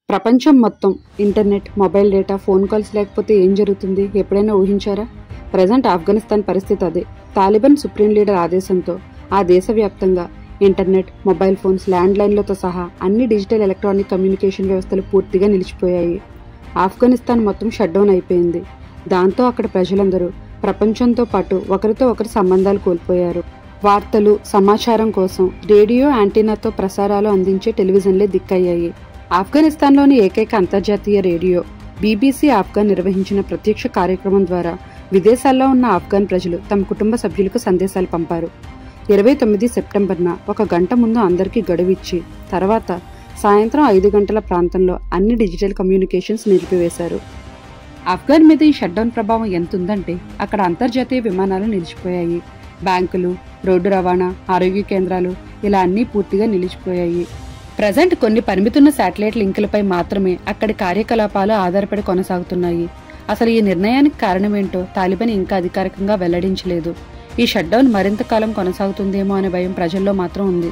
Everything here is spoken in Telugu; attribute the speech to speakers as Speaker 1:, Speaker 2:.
Speaker 1: ప్రపంచం మొత్తం internet, mobile data, phone calls లేకపోతే ఏం జరుగుతుంది? ఎప్పుడైనా ఊహించారా? ప్రజెంట్ ఆఫ్ఘనిస్తాన్ పరిస్థితి అదే. తాలిబాన్ సుప్రీం లీడర్ ఆదేశంతో ఆ దేశవ్యాప్తంగా ఇంటర్నెట్, మొబైల్ ఫోన్స్, ల్యాండ్ లైన్లతో సహా అన్ని డిజిటల్ ఎలక్ట్రానిక్ కమ్యూనికేషన్ వ్యవస్థలు పూర్తిగా నిలిచిపోయాయి. ఆఫ్ఘనిస్తాన్ మొత్తం షట్డౌన్ అయిపోయింది. దాంతో అక్కడ ప్రజలందరూ ప్రపంచంతో పాటు ఒకరితో ఒకరు సంబంధాలు కోల్పోయారు. వార్తలు, సమాచారం కోసం రేడియో యాంటీనాతో ప్రసారాలు అందించే టెలివిజన్లే దిక్కయ్యాయి. ఆఫ్ఘనిస్తాన్లోని ఏకైక అంతర్జాతీయ రేడియో బీబీసీ ఆఫ్ఘన్ నిర్వహించిన ప్రత్యక్ష కార్యక్రమం ద్వారా విదేశాల్లో ఉన్న ఆఫ్ఘన్ ప్రజలు తమ కుటుంబ సభ్యులకు సందేశాలు పంపారు. 29 సెప్టెంబర్న 1 గంట ముందు అందరికీ గడువిచ్చి తర్వాత సాయంత్రం 5 గంటల ప్రాంతంలో అన్ని డిజిటల్ కమ్యూనికేషన్స్ నిలిపివేశారు. ఆఫ్ఘన్ మీద ఈ షట్డౌన్ ప్రభావం ఎంతుందంటే అక్కడ అంతర్జాతీయ విమానాలు నిలిచిపోయాయి. బ్యాంకులు, రోడ్డు రవాణా, ఆరోగ్య కేంద్రాలు ఇలా అన్నీ పూర్తిగా నిలిచిపోయాయి. ప్రజెంట్ కొన్ని పరిమితున్న శాటిలైట్ లింకులపై మాత్రమే అక్కడి కార్యకలాపాలు ఆధారపడి కొనసాగుతున్నాయి. అసలు ఈ నిర్ణయానికి కారణమేంటో తాలిబాన్ ఇంకా అధికారికంగా వెల్లడించలేదు. ఈ షట్డౌన్ మరింత కాలం కొనసాగుతుందేమో అనే భయం ప్రజల్లో మాత్రం ఉంది.